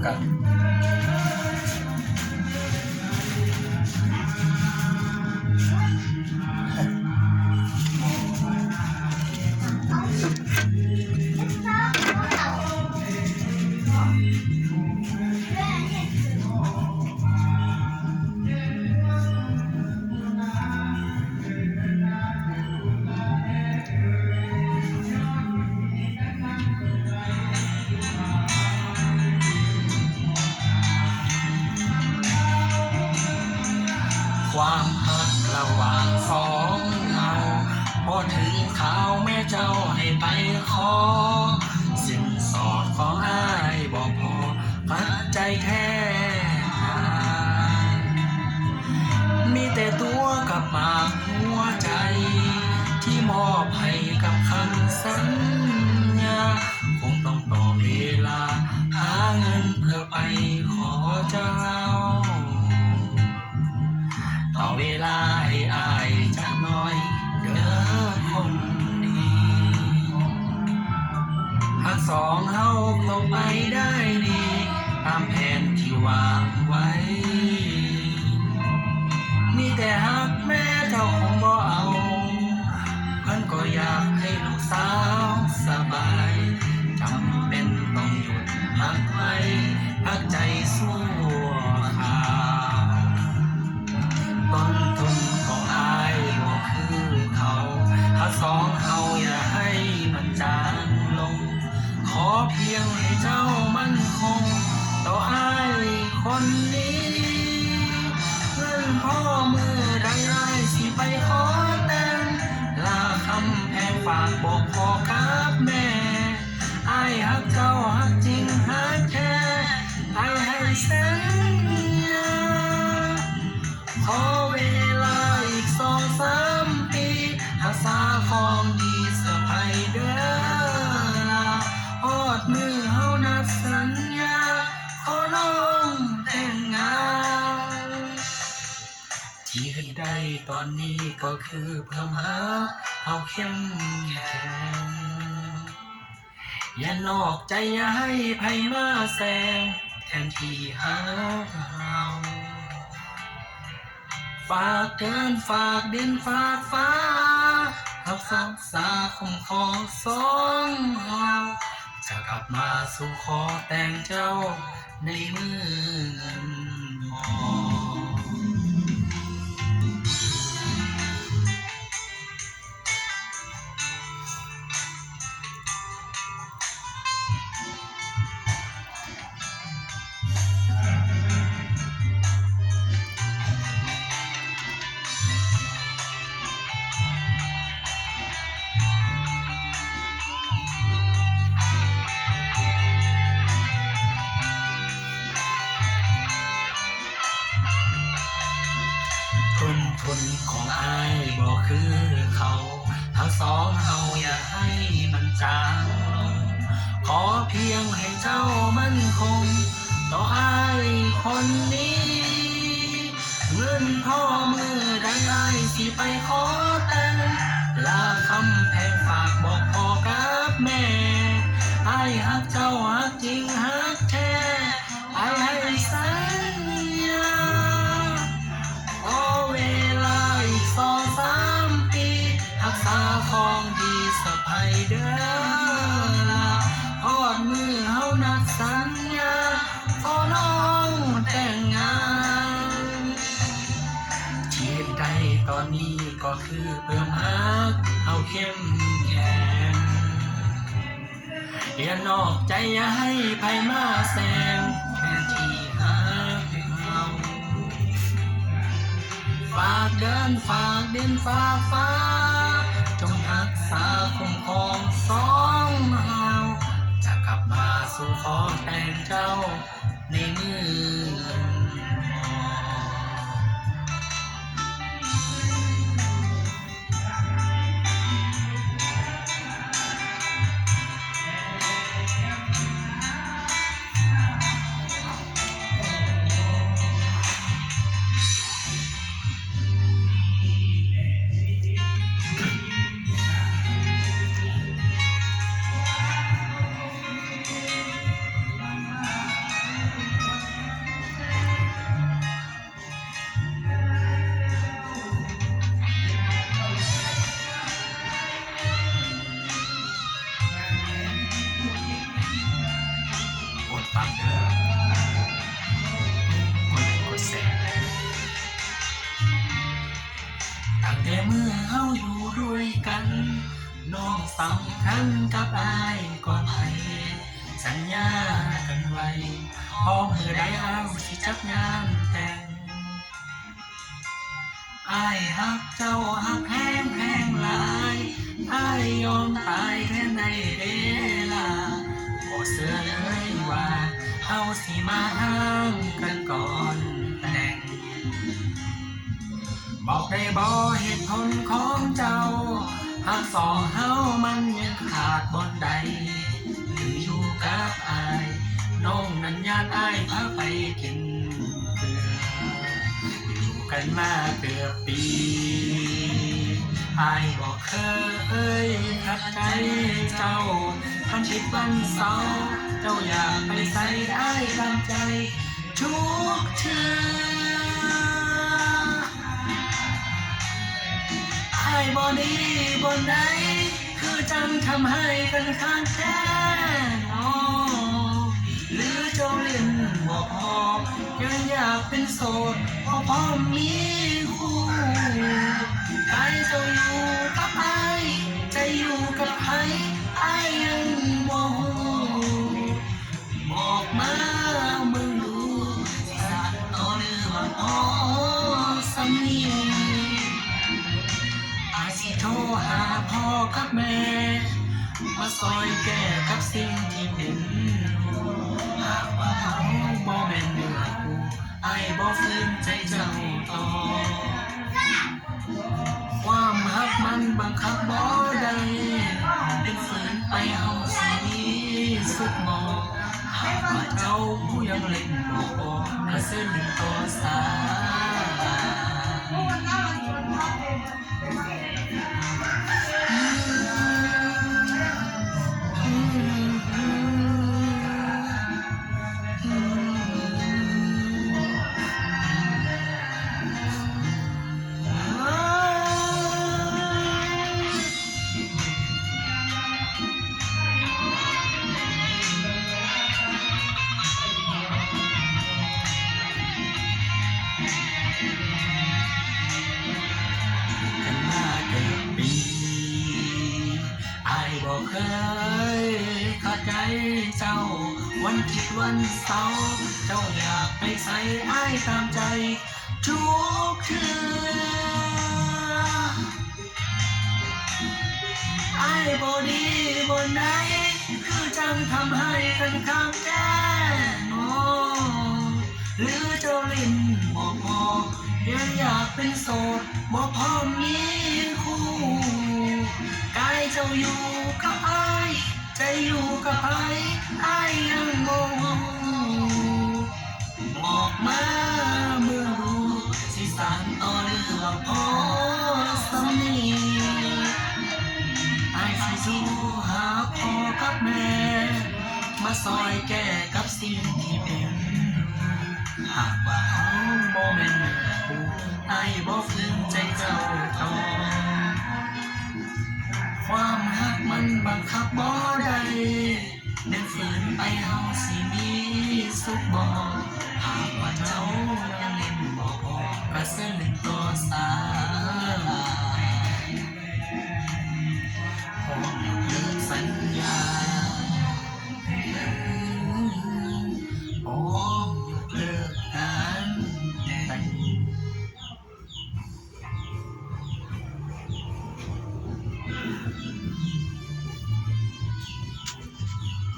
กันความหักระหว่างสองเราพอถึงข่าวแม่เจ้าให้ไปขอสินสอดของอ้ายบอกพอปัจจัยแท้มีแต่ตัวกับหมากหัวใจที่มอบให้กับคำสัญญาคงต้องต่อเวลาหาเงินเพื่อไปขอเจ้าต่อเวลาให้อายจะน้อยเด้อคนดีหากสองเฮาต้องไปได้ดีตามแผนที่วางไว้มีแต่หักแม่เจ้าคงบ่เอาเพิ่นก็อยากให้ลูกสาวสบายจำเป็นต้องหยุดพักไว้พักใจสู้ข่าวต้นทุนของอายบ่คือเขาถ้าสองเฮาอย่าให้มันจางลงขอเพียงให้เจ้ามั่นคงต่ออายคนนี้เงินพ่อมือใดอายสิไปขอแต่งลาคำแพงฝากบอกพ่อกับแม่อายฮักเจ้าฮักจริงฮักแท้อายให้สัญญาขอเวลาอีก2-3 ปีรักษาของดีเสื้อผ้าเด้อฮอดมือเฮานัดสัญญาขอน้องแต่งงานที่เฮ็ดได้ตอนนี้ก็คือเพิ่มหักเฮาเข้มแข็งอย่านอกใจอย่าให้ไผมาแซงแทนที่หักเฮาฝากเดินฝากดินฝากฟ้ารักษาคุ้มครองสองเฮาจะกลับมาสู่ขอแต่งเจ้าในมือเงินทองต้นทุนของอายบ่คือเขาทั้งสองเฮาอย่าให้มันจางลงขอเพียงให้เจ้ามั่นคงต่ออายคนนี้เงินพ่อมือใดอายสิไปขอแต่งลาคำแพงฝากบอกพ่อกับแม่อายฮักเจ้าฮักจริงฮักแท้อายให้สัญญาขอเวลาอีก2-3 ปีรักษาของดีสะพายเด้อฮอดมือเฮานัดสัญญาขอน้องแต่งงานที่เฮ็ดได้ตอนนี้ก็คือเพิ่มฮักเฮาเข้มแข็งอย่านอกใจอย่าให้ไผมาแซงแทนที่ฮักเฮาฝากเดินฝากดินฝากฟ้าจงรักษาคุ้มครองสองเฮาจะกลับมาสู่ขอแต่งเจ้าในมือเงินทอง คันกับอายก็ไผสัญญากันไว้พอมือใดเอาสิจับงานแต่งอายฮักเจ้าฮักแพงแพงหลายอายยอมตายแทนในเวลาบ่เชื่อเลยว่าเฮาสิมาห่างกันก่อนแต่งบอกได้บ่เหตุผลของเจ้าหากสองเฮามันยังขาดบนใดหรืออยู่กับอายน้องนั้นญาติอายพาไปกินเกลืออยู่กันมาเกือบปีอายบอกเคยขัดใจเจ้าพันผิดวันเสาร์เจ้าอยากไปใส่ได้ตามใจทุกเทื่ออายบ่ดีบ่ไหนคือจังทำให้กันข้างแท้น้องหรือเจ้าเล่นบ่พอยังอยากเป็นโสดพอมีคู่ใจเจ้าอยู่กับอายใจอยู่กับใครอายยังบ่ฮู้บอกมามึงดูสิสานต่อหรือว่าพอสำเนียงอายสิโทรหาพ่อกับแม่มาซอยแก้กับสิ่งที่เป็นหากว่าเขาบ่แม่นเนื้อคู่อายบ่ฝืนใจเจ้าต่อความฮักมันบังคับบ่ได้เป็นฝืนไปเฮาสิมีสุขบ่หากว่าเจ้าผู้ยังเล่นบ่พอกระสือหนึ่งต่อสบ่เคยเข้าใจเจ้าวันคิดวันเศร้าเจ้าอยากไปใส่อ้ายตามใจทุกเทื่ออ้ายบ่ดีบ่ไหนคือจังทำให้กันข้างแก้น้องหรือเจ้าลิ้นบ่พอยังอยากเป็นโสดบ่พอมีคู่กายเจ้าอยู่กับอายใจอยู่กับใครอายยังบ่รู้บอกมาเมื่อรู้สิสานต่อหรือว่าพอสำเนียงอายสิสู้หาพ่อกับแม่มาซอยแก้กับสิ่งที่เป็นหากว่าเฮาบ่แม่นเนื้อคู่อายบ่ฝืนใจเจ้าต่อความฮักมันบังคับบ่ได้เดินฝืนไปเฮาสิมีสุขบ่หากว่าเจ้ายังเล่นบ่พอกระเสือเล่นตัวสา